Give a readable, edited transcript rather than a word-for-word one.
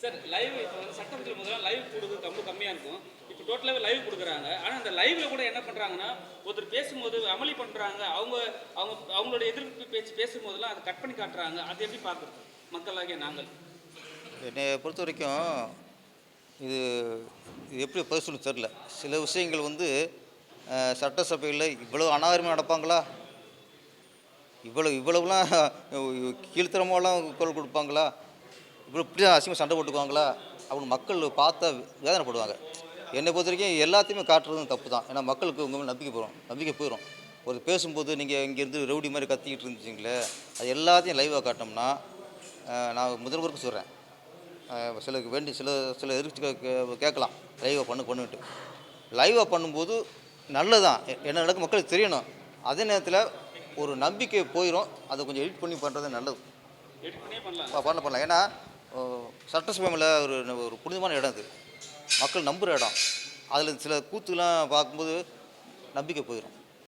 Sir live இப்போ வந்து சட்டமன்றத்தில் முதல்ல லைவ் கொடுக்குறது ரொம்ப கம்மியாக இருக்கும். இப்போ டோட்டலாகவே லைவ் கொடுக்குறாங்க. ஆனால் அந்த லைவ்ல கூட என்ன பண்ணுறாங்கன்னா, ஒருத்தர் பேசும்போது அமளி பண்ணுறாங்க. அவங்க அவங்க அவங்களோட எதிர்ப்பு பேச்சு பேசும்போதெல்லாம் அதை கட் பண்ணி காட்டுறாங்க. அது எப்படி பார்க்குறது மக்களாகிய நாங்கள்? என்னை பொறுத்த வரைக்கும் இது இது எப்படி பதில் சொல்ல தெரில. சில விஷயங்கள் வந்து சட்டசபையில் இவ்வளோ அநாகரிகமாக நடப்பாங்களா? இவ்வளவுலாம் கீழ்த்தரமாலாம் குரல் கொடுப்பாங்களா? இப்படி தான் அசிங்கமாக சண்டை போட்டுக்குவாங்களா? அப்படின்னு மக்கள் பார்த்தா வேதனைப்படுவாங்க. என்னை பொறுத்த வரைக்கும் எல்லாத்தையுமே காட்டுறதும் தப்பு தான். ஏன்னா மக்களுக்கு உங்கள் மேலே நம்பிக்கை போயிடும். ஒரு பேசும்போது நீங்கள் இங்கேருந்து ரவுடி மாதிரி கத்திக்கிட்டு இருந்துச்சிங்களே, அது எல்லாத்தையும் லைவாக காட்டினோம்னா, நான் முதல்வருக்கு சொல்கிறேன், சிலருக்கு வேண்டி சில எதிர்த்து கேட்கலாம் லைவாக பண்ணுன்ட்டு. லைவாக பண்ணும்போது நல்லதான், என்ன நடக்கும் மக்களுக்கு தெரியணும். அதே நேரத்தில் ஒரு நம்பிக்கை போயிடும். அதை கொஞ்சம் எடிட் பண்ணி பண்ணுறது நல்லது. எடிட் பண்ணியே பண்ணலாம். பண்ணலாம். ஏன்னா சட்டசபையில் ஒரு புனிதமான இடம் இது, மக்கள் நம்புகிற இடம். அதில் சில கூத்துலாம் பார்க்கும்போது நம்பிக்கை போயிடும்.